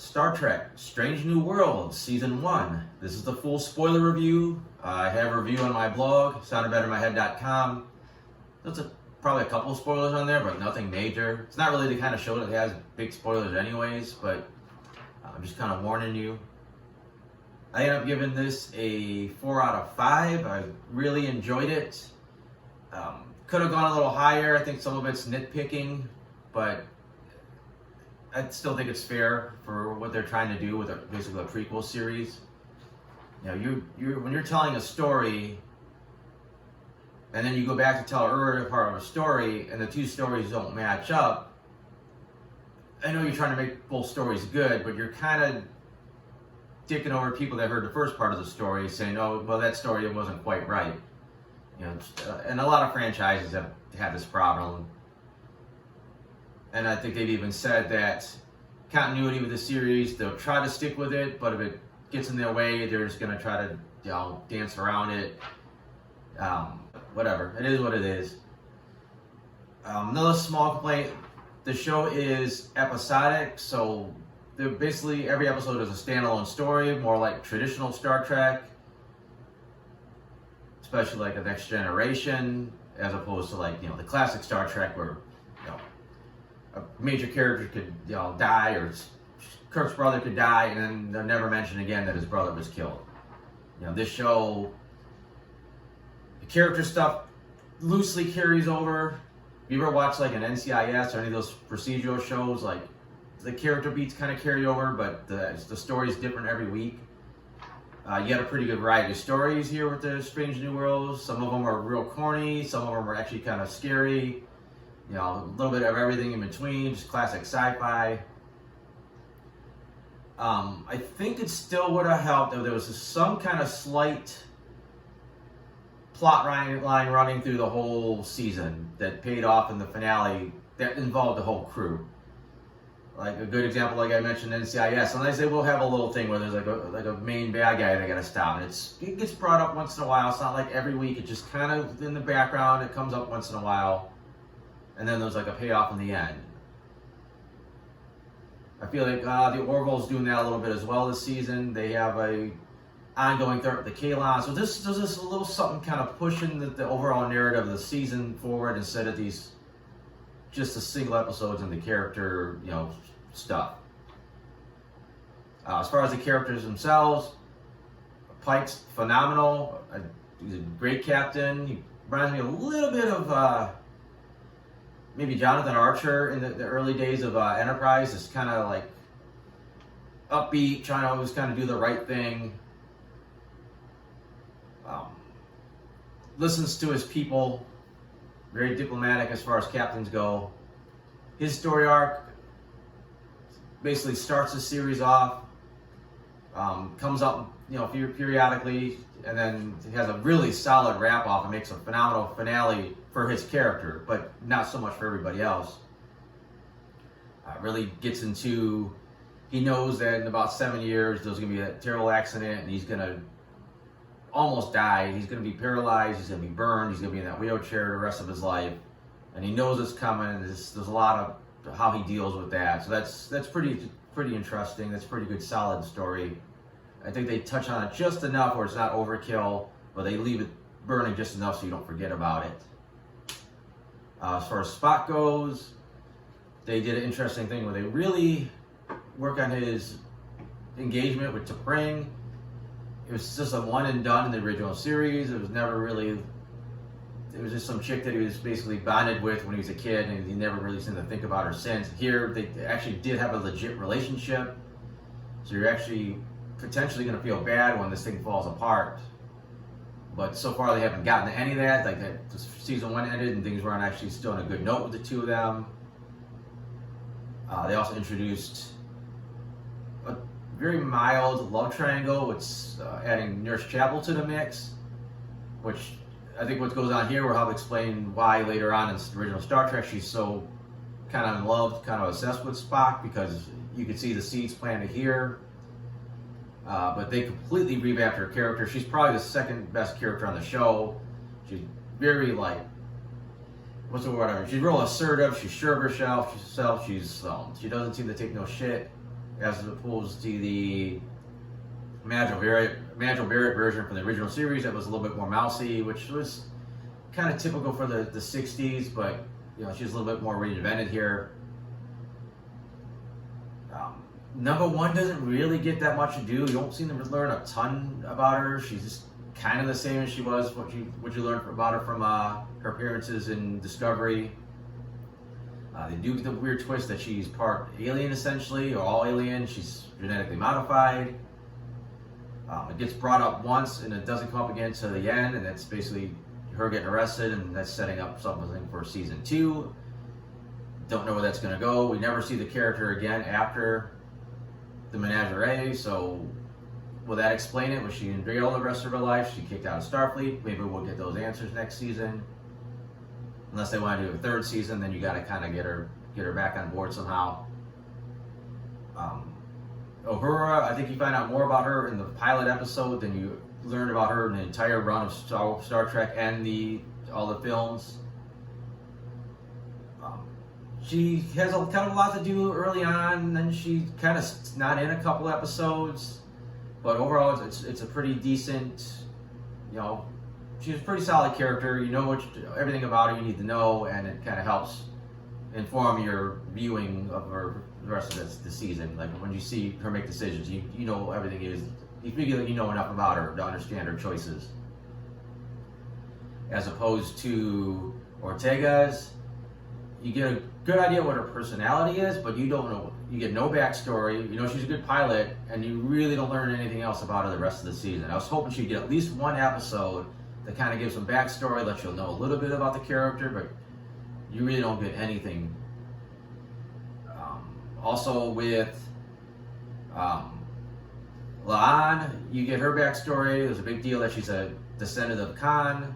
Star Trek Strange New Worlds Season 1. This is the full spoiler review. I have a review on my blog, soundedbettermyhead.com. There's probably a couple spoilers on there, but nothing major. It's not really the kind of show that has big spoilers anyways, but I'm just kind of warning you. I ended up giving this a 4 out of 5. I really enjoyed it. Could have gone a little higher. I think some of it's nitpicking, but I still think it's fair for what they're trying to do with basically a prequel series. You know, when you're telling a story, and then you go back to tell an earlier part of a story, and the two stories don't match up. I know you're trying to make both stories good, but you're kind of dicking over people that heard the first part of the story, saying, "Oh, well, that story wasn't quite right." You know, and a lot of franchises have had this problem. And I think they've even said that continuity with the series, they'll try to stick with it, but if it gets in their way, they're just going to try to, dance around it. Whatever. It is what it is. Another small complaint, the show is episodic, so basically every episode is a standalone story, more like traditional Star Trek, especially like the Next Generation, as opposed to like, the classic Star Trek where, a major character could, die, or Kirk's brother could die, and then they'll never mention again that his brother was killed. This show, the character stuff loosely carries over. If you ever watch like an NCIS or any of those procedural shows, like the character beats kind of carry over, but the story is different every week. You got a pretty good variety of stories here with the Strange New Worlds. Some of them are real corny, some of them are actually kind of scary. A little bit of everything in between, just classic sci-fi. I think it still would have helped if there was some kind of slight plot line running through the whole season that paid off in the finale that involved the whole crew. Like a good example, like I mentioned, NCIS. Sometimes they will have a little thing where there's like a main bad guy they gotta stop, and it gets brought up once in a while. It's not like every week. It's just kind of in the background. It comes up once in a while. And then there's like a payoff in the end. I feel like the Orville's doing that a little bit as well this season. They have a ongoing threat with the Kaylon. So this does a little something kind of pushing the overall narrative of the season forward instead of these just the single episodes and the character, stuff. As far as the characters themselves, Pike's phenomenal. He's a great captain. He reminds me a little bit of maybe Jonathan Archer in the early days of Enterprise. Is kind of like upbeat, trying to always kind of do the right thing. Listens to his people, very diplomatic as far as captains go. His story arc basically starts the series off, comes up, periodically, and then it has a really solid wrap off and makes a phenomenal finale for his character, but not so much for everybody else. Really gets into, he knows that in about 7 years there's going to be a terrible accident and he's going to almost die. He's going to be paralyzed, he's going to be burned, he's going to be in that wheelchair the rest of his life, and he knows it's coming. There's a lot of how he deals with that. So that's pretty interesting. That's a pretty good, solid story. I think they touch on it just enough where it's not overkill, but they leave it burning just enough so you don't forget about it. As far as Spock goes, they did an interesting thing where they really work on his engagement with T'Pring. It was just a one and done in the original series. It was never really, it was just some chick that he was basically bonded with when he was a kid, and he never really seemed to think about her since. Here, they actually did have a legit relationship, so you're actually potentially going to feel bad when this thing falls apart. But so far they haven't gotten to any of that. Like season 1 ended and things weren't actually still on a good note with the two of them. They also introduced a very mild love triangle, which adding Nurse Chapel to the mix, which I think what goes on here will help explain why later on in the original Star Trek she's so kind of in love, kind of obsessed with Spock, because you could see the seeds planted here. But they completely revamped her character. She's probably the second best character on the show. She's very what's the word? She's real assertive. She's sure of herself. She doesn't seem to take no shit. as opposed to the Majel Barrett version from the original series that was a little bit more mousy, which was kind of typical for the 60s, but she's a little bit more reinvented here. Number one doesn't really get that much to do. You don't seem to learn a ton about her. She's just kind of the same as she was what you learned about her from her appearances in Discovery. They do get the weird twist that she's part alien essentially, or all alien. She's genetically modified. It gets brought up once and it doesn't come up again to the end, and that's basically her getting arrested, and that's setting up something for season 2. Don't know where that's going to go. We never see the character again after the menagerie, so will that explain it? Was she in jail the rest of her life? She kicked out of Starfleet? Maybe we'll get those answers next season. Unless they want to do a 3rd season, then you got to kind of get her back on board somehow. Uhura, I think you find out more about her in the pilot episode than you learned about her in the entire run of Star Trek and all the films. She has kind of a lot to do early on, and then she kind of not in a couple episodes. But overall, it's a pretty decent, she's a pretty solid character. You know everything about her you need to know, and it kind of helps inform your viewing of her the rest of the season. Like when you see her make decisions, you know everything is. You feel like you know enough about her to understand her choices. As opposed to Ortega's, you get a good idea what her personality is, but you don't know. You get no backstory. You know she's a good pilot, and you really don't learn anything else about her the rest of the season. I was hoping she'd get at least one episode that kind of gives some backstory, lets you know a little bit about the character, but you really don't get anything. Also with La'an, you get her backstory. There's a big deal that she's a descendant of Khan,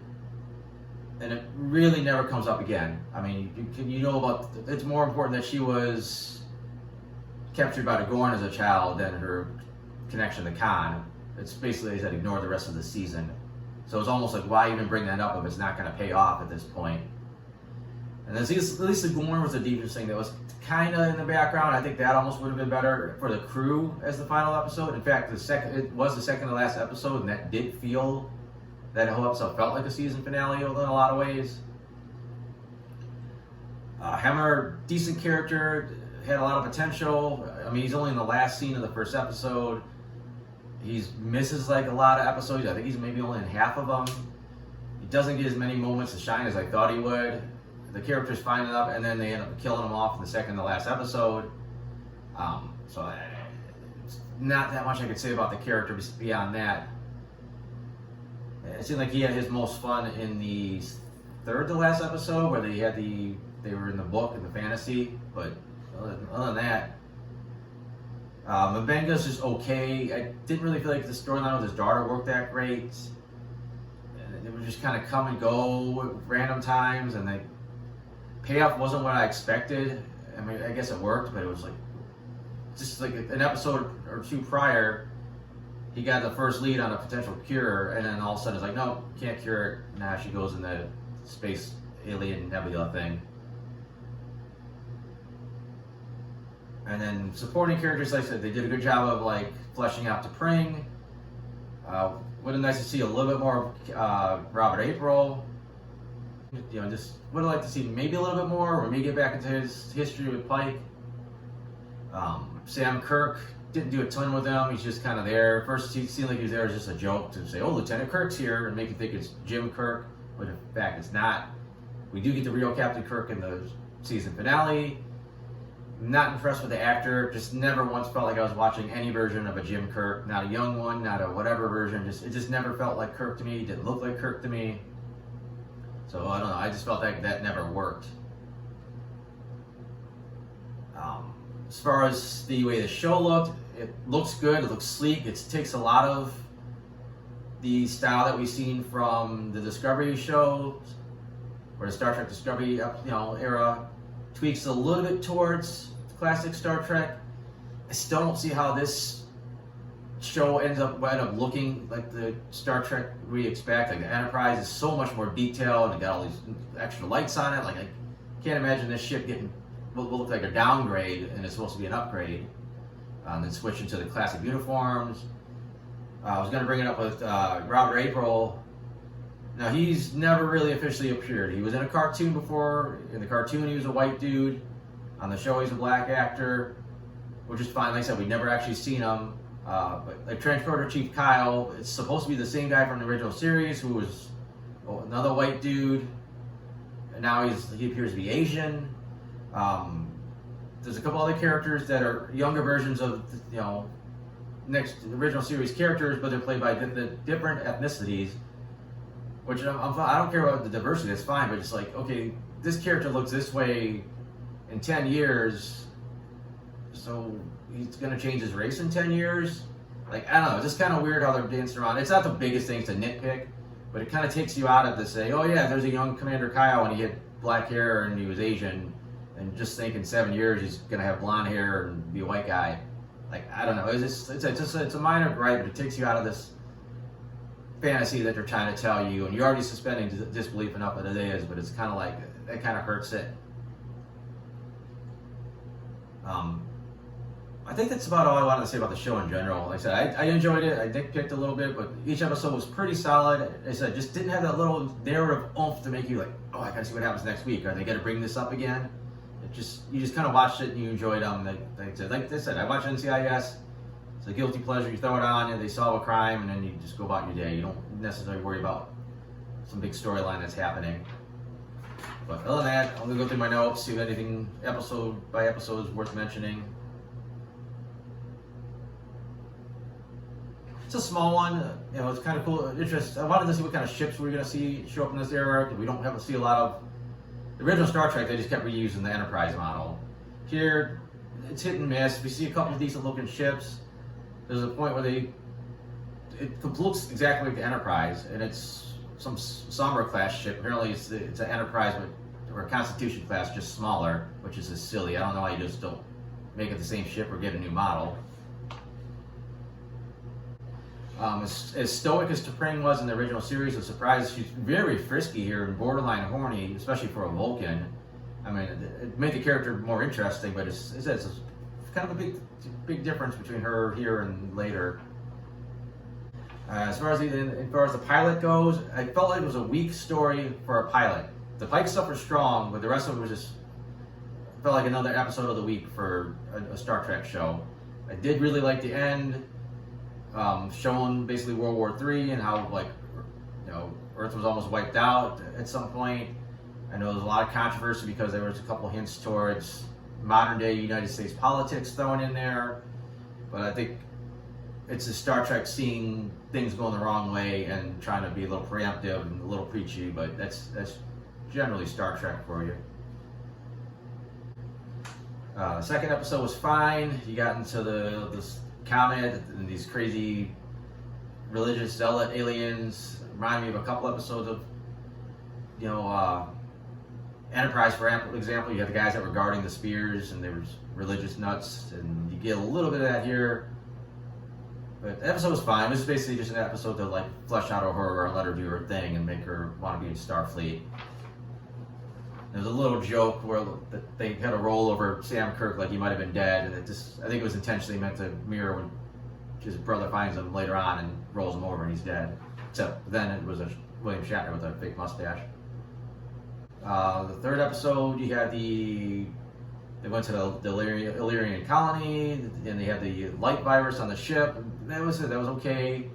and it really never comes up again. I mean, you know about. It's more important that she was captured by the Gorn as a child than her connection to Khan. It's basically they said ignore the rest of the season. So it's almost like why even bring that up if it's not going to pay off at this point. And at least the Gorn was a deeper thing that was kind of in the background. I think that almost would have been better for the crew as the final episode. In fact, it was the second to last episode, and that whole episode felt like a season finale in a lot of ways. Hemmer, decent character, had a lot of potential. I mean, he's only in the last scene of the first episode. He misses like a lot of episodes. I think he's maybe only in half of them. He doesn't get as many moments to shine as I thought he would. The character's fine enough, and then they end up killing him off in the second to last episode. So it's not that much I could say about the character beyond that. It seemed like he had his most fun in the third to last episode, where they were in the book and the fantasy. But other than that, M'Benga's just okay. I didn't really feel like the storyline with his daughter worked that great. And it would just kind of come and go at random times, and the payoff wasn't what I expected. I mean, I guess it worked, but it was like just like an episode or two prior, he got the first lead on a potential cure, and then all of a sudden it's like, no, can't cure it. Now she goes in the space alien nebula thing. And then supporting characters, like I said, they did a good job of like fleshing out T'Pring. Would have been nice to see a little bit more of Robert April. Just would have liked to see maybe a little bit more, or maybe get back into his history with Pike. Sam Kirk didn't do a ton with him. He's just kind of there. First, he seemed like he was there as just a joke to say, "Oh, Lieutenant Kirk's here," and make you think it's Jim Kirk, but in fact, it's not. We do get the real Captain Kirk in the season finale. Not impressed with the actor. Just never once felt like I was watching any version of a Jim Kirk. Not a young one, not a whatever version. It just never felt like Kirk to me. It didn't look like Kirk to me. So I don't know. I just felt like that never worked. As far as the way the show looked, it looks good. It looks sleek. It takes a lot of the style that we've seen from the Discovery shows, or the Star Trek Discovery era. Tweaks a little bit towards classic Star Trek. I still don't see how this show ends up looking like the Star Trek we expect. Like the Enterprise is so much more detailed and got all these extra lights on it. Like I can't imagine this ship will look like a downgrade and it's supposed to be an upgrade. then switching to the classic uniforms. I was going to bring it up with Robert April. Now, he's never really officially appeared. He was in a cartoon before. In the cartoon, he was a white dude. On the show, he's a black actor, which is fine. Like I said, we've never actually seen him. But like Transporter Chief Kyle, it's supposed to be the same guy from the original series who was another white dude. And now he appears to be Asian. There's a couple other characters that are younger versions of, original series characters, but they're played by different ethnicities. Which I don't care about the diversity, that's fine, but it's like, okay, this character looks this way in 10 years, so he's going to change his race in 10 years? Like, I don't know, it's just kind of weird how they're dancing around. It's not the biggest thing to nitpick, but it kind of takes you out of the say, oh yeah, there's a young Commander Kyle and he had black hair and he was Asian, and just think in 7 years he's going to have blonde hair and be a white guy. Like, I don't know, it's a minor gripe, but it takes you out of this fantasy that they're trying to tell you, and you're already suspending disbelief enough that it is, but it's kind of like, it kind of hurts it. I think that's about all I wanted to say about the show in general. Like I said, I enjoyed it. I nitpicked a little bit, but each episode was pretty solid. Like I said, just didn't have that little narrative oomph to make you like, oh, I gotta see what happens next week. Are they gonna bring this up again? You just kind of watched it and you enjoyed them. Like I said, I watch NCIS. It's a guilty pleasure. You throw it on, and they solve a crime, and then you just go about your day. You don't necessarily worry about some big storyline that's happening. But other than that, I'm gonna go through my notes, see if anything episode by episode is worth mentioning. It's a small one. It's kind of cool. I wanted to see what kind of ships we're gonna see show up in this era, because we don't see a lot of the original Star Trek. They just kept reusing the Enterprise model. Here, it's hit and miss. We see a couple of decent looking ships. There's a point where it looks exactly like the Enterprise, and it's some Sombra class ship. Apparently, it's an Enterprise or a Constitution class, just smaller, which is just silly. I don't know why you just don't make it the same ship or get a new model. As stoic as T'Pring was in the original series, I was surprised she's very frisky here and borderline horny, especially for a Vulcan. I mean, it made the character more interesting, but it's kind of a big difference between her here and later. As far as the pilot goes, I felt like it was a weak story for a pilot. The Pike stuff was strong, but the rest of it was just felt like another episode of the week for a Star Trek show. I did really like the end, showing basically World War III and how Earth was almost wiped out at some point. I know there was a lot of controversy because there was a couple hints towards modern day United States politics thrown in there, but I think it's a Star Trek seeing things going the wrong way and trying to be a little preemptive and a little preachy, but that's generally Star Trek for you. The second episode was fine. You got into this comet and these crazy religious zealot aliens. Remind me of a couple episodes of Enterprise, for example. You had the guys that were guarding the spears, and there was religious nuts, and you get a little bit of that here. But the episode was fine. It was basically just an episode to flesh out her and let her do her thing and make her want to be in Starfleet. There was a little joke where they had a roll over Sam Kirk like he might have been dead, and I think it was intentionally meant to mirror when his brother finds him later on and rolls him over and he's dead. Except then it was a William Shatner with a fake mustache. The third episode, you had they went to the Illyrian colony, and they had the light virus on the ship. That was okay.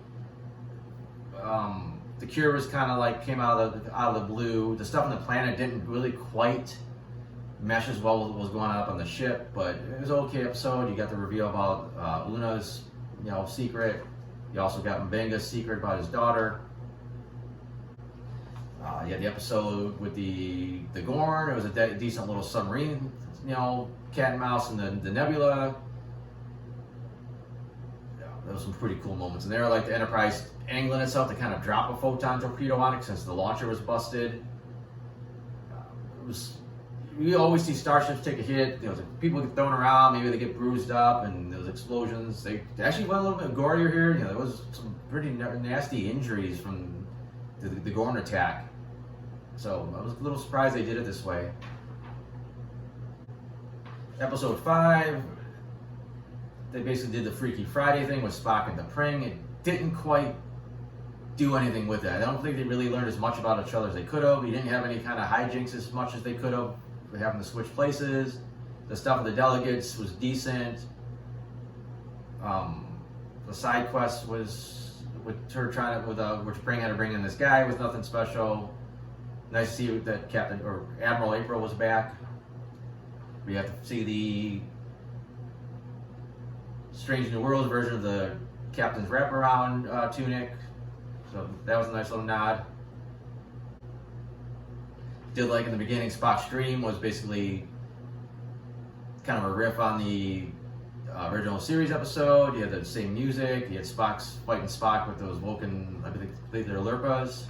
The cure was kind of came out of the blue. The stuff on the planet didn't really quite mesh as well with what was going on up on the ship, but it was an okay episode. You got the reveal about Una's secret. You also got Mbenga's secret about his daughter. You had the episode with the Gorn. It was a decent little submarine, cat and mouse in the nebula. There was some pretty cool moments in there, like the Enterprise angling itself to kind of drop a photon torpedo on it since the launcher was busted. We always see starships take a hit. People get thrown around, maybe they get bruised up, and those explosions. They actually went a little bit gorier here. There was some pretty nasty injuries from the Gorn attack. So I was a little surprised they did it this way. Episode 5. they basically did the Freaky Friday thing with Spock and T'Pring. It didn't quite do anything with it. I don't think they really learned as much about each other as they could have. We didn't have any kind of hijinks as much as they could have. We're having to switch places. The stuff with the delegates was decent. The side quest was with her trying to, which had to bring in this guy was nothing special. Nice to see that Captain or Admiral April was back. We have to see the Strange New Worlds version of the Captain's wraparound tunic. So that was a nice little nod. Did like in the beginning, Spock's dream was basically kind of a riff on the original series episode. You had the same music. You had Spock's fighting Spock with those Vulcan, I believe they're Lurpas.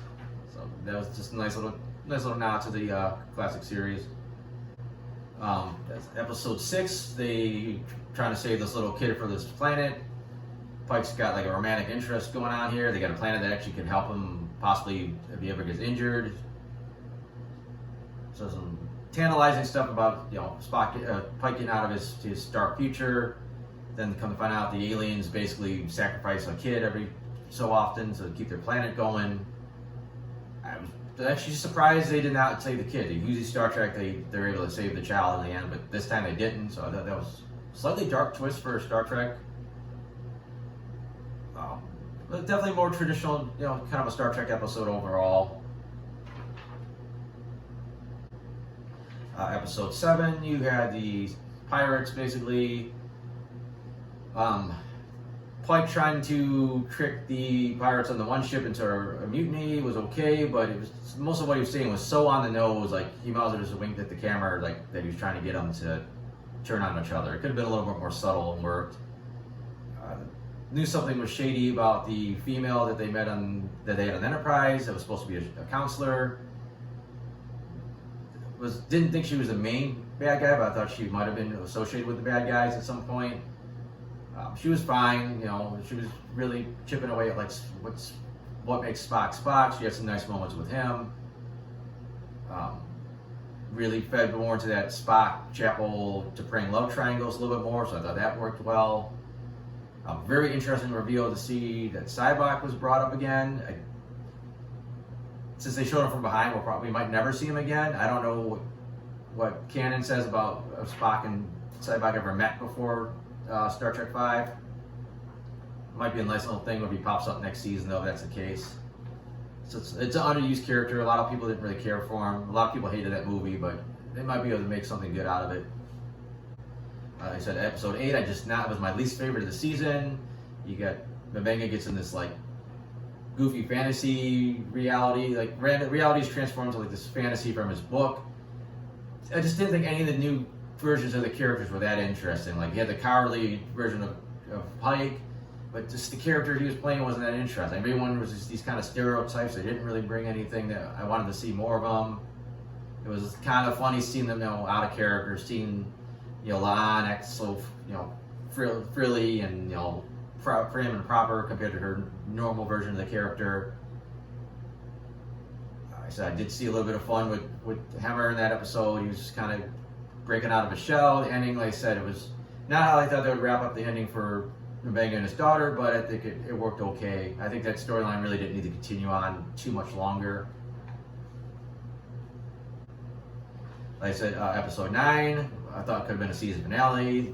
So that was just a nice little nod to the classic series. That's episode 6. They trying to save this little kid for this planet. Pike's got like a romantic interest going on here. They got a planet that actually can help him possibly if he ever gets injured. So some tantalizing stuff about Spock, Pike getting out of his dark future. Then come to find out the aliens basically sacrifice a kid every so often to keep their planet going. I was actually surprised they did not save the kid. Usually Star Trek they're able to save the child in the end, but this time they didn't. So I thought that was a slightly dark twist for Star Trek. But definitely more traditional, kind of a Star Trek episode overall. Episode 7, you had the pirates basically. Pike trying to trick the pirates on the one ship into a mutiny was okay, but it was most of what he was saying was so on the nose, like he might as well just winked at the camera, like that he was trying to get them to turn on each other. It could have been a little bit more subtle and worked. Knew something was shady about the female that they had on Enterprise that was supposed to be a counselor. Didn't think she was the main bad guy, but I thought she might have been associated with the bad guys at some point. She was fine, she was really chipping away at like what makes Spock Spock. She had some nice moments with him. Really fed more into that Spock, Chapel, T'Pring love triangles a little bit more, so I thought that worked well. Very interesting reveal to see that Sybok was brought up again. Since they showed him from behind, we might never see him again. I don't know what canon says about if Spock and Sybok ever met before Star Trek V. Might be a nice little thing if he pops up next season, though, if that's the case. So it's an underused character. A lot of people didn't really care for him. A lot of people hated that movie, but they might be able to make something good out of it. Like I said, episode 8, was my least favorite of the season. You got M'Benga gets in this like goofy fantasy reality, like reality is transformed to like this fantasy from his book. I just didn't think any of the new versions of the characters were that interesting. Like, he had the cowardly version of Pike, but just the character he was playing wasn't that interesting. Everyone was just these kind of stereotypes. They didn't really bring anything that I wanted to see more of them. It was kind of funny seeing them, out of character, seeing, La'an act so, frilly and, prim and proper compared to her normal version of the character. I said I did see a little bit of fun with Hemmer in that episode. He was just kind of breaking out of his shell. The ending, like I said, it was not how I thought they would wrap up the ending for M'Benga and his daughter, but I think it worked okay. I think that storyline really didn't need to continue on too much longer. Like I said, episode 9, I thought it could have been a season finale.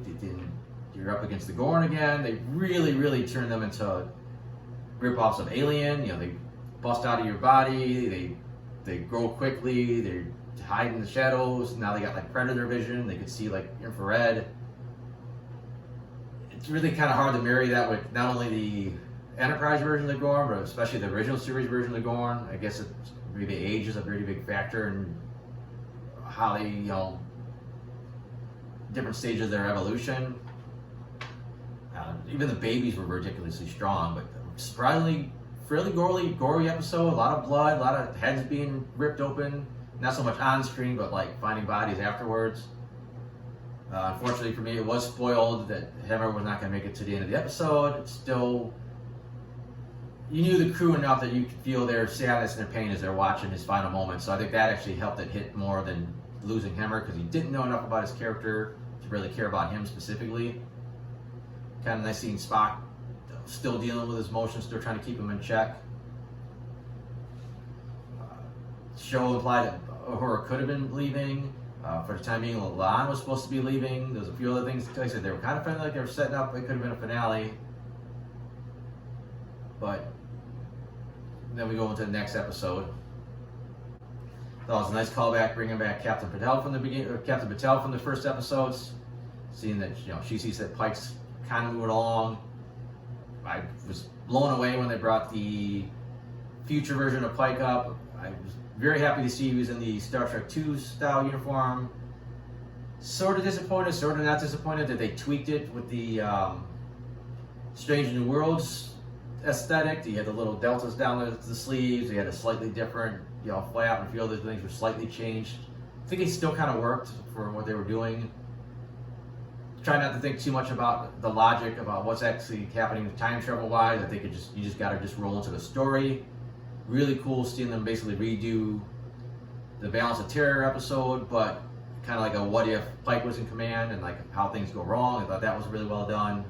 You're up against the Gorn again. They really, really turned them into rip-offs of Alien. They bust out of your body. They grow quickly. They hide in the shadows. Now they got like predator vision. They could see like infrared. It's really kind of hard to marry that with not only the Enterprise version of the Gorn, but especially the original series version of the Gorn. I guess maybe age is a pretty big factor in how they, different stages of their evolution. Even the babies were ridiculously strong, but surprisingly, fairly gory episode. A lot of blood, a lot of heads being ripped open. Not so much on screen, but like finding bodies afterwards. Unfortunately for me, it was spoiled that Hemmer was not going to make it to the end of the episode. It's still, you knew the crew enough that you could feel their sadness and their pain as they're watching his final moments. So I think that actually helped it hit more than losing Hemmer, because you didn't know enough about his character to really care about him specifically. Kind of nice seeing Spock still dealing with his emotions, still trying to keep him in check. Show implied that Uhura could have been leaving. For the time being, La'an was supposed to be leaving. There's a few other things. Like I said, they were kind of feeling like they were setting up. It could have been a finale. But then we go into the next episode. That was a nice callback, bringing back Captain Patel from the beginning, Captain Patel from the first episodes. Seeing that, you know, she sees that Pike's kind of moving along. I was blown away when they brought the future version of Pike up. I was very happy to see he was in the Star Trek II style uniform. Sort of disappointed, sort of not disappointed that they tweaked it with the Strange New Worlds aesthetic. He had the little deltas down the sleeves. He had a slightly different, you know, flap, and a few other things were slightly changed. I think it still kind of worked for what they were doing. Try not to think too much about the logic about what's actually happening time travel wise. I think you just got to just roll into the story. Really cool seeing them basically redo the Balance of Terror episode, but kind of like a what if Pike was in command and like how things go wrong. I thought that was really well done.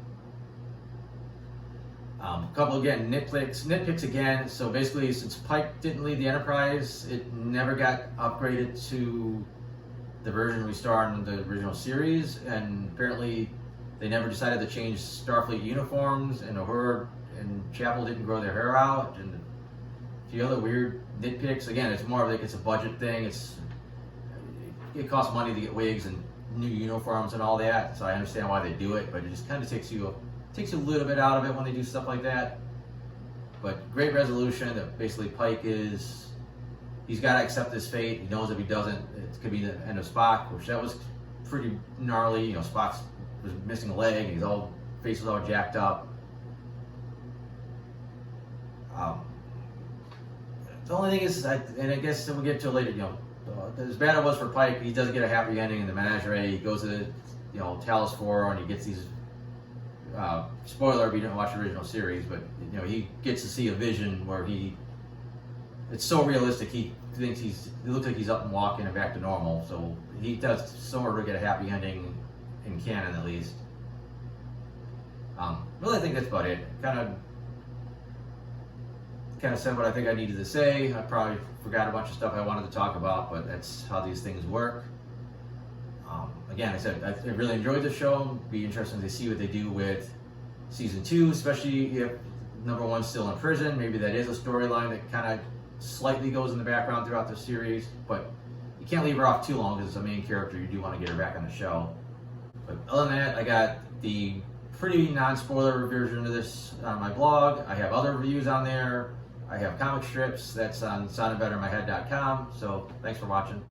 A couple again nitpicks again. So basically, since Pike didn't lead the Enterprise, it never got upgraded to the version we saw in the original series, and apparently they never decided to change Starfleet uniforms, and Uhura and Chapel didn't grow their hair out, and a few other weird nitpicks. Again, it's more of like it's a budget thing. It costs money to get wigs and new uniforms and all that, so I understand why they do it, but it just kind of takes you a little bit out of it when they do stuff like that. But great resolution that basically Pike he's got to accept his fate. He knows if he doesn't, it could be the end of Spock, which that was pretty gnarly. You know, Spock was missing a leg, and face was all jacked up. The only thing is, and I guess we'll get to it later, you know, as bad as it was for Pike, he doesn't get a happy ending in the Menagerie. He goes to the, you know, Talos 4, and he gets these, spoiler if you didn't watch the original series, but, you know, he gets to see a vision where it's so realistic, he thinks it looks like he's up and walking and back to normal, so he does sort of get a happy ending in canon at least. Really, I think that's about it. Kind of said what I think I needed to say. I probably forgot a bunch of stuff I wanted to talk about, but that's how these things work. Again, I said I really enjoyed the show. Be interesting to see what they do with season 2, especially if number 1's still in prison. Maybe that is a storyline that kind of slightly goes in the background throughout the series, but you can't leave her off too long because it's a main character. You do want to get her back on the show. But other than that, I got the pretty non-spoiler version of this on my blog. I have other reviews on there. I have comic strips. That's on soundedbettermyhead.com. So thanks for watching.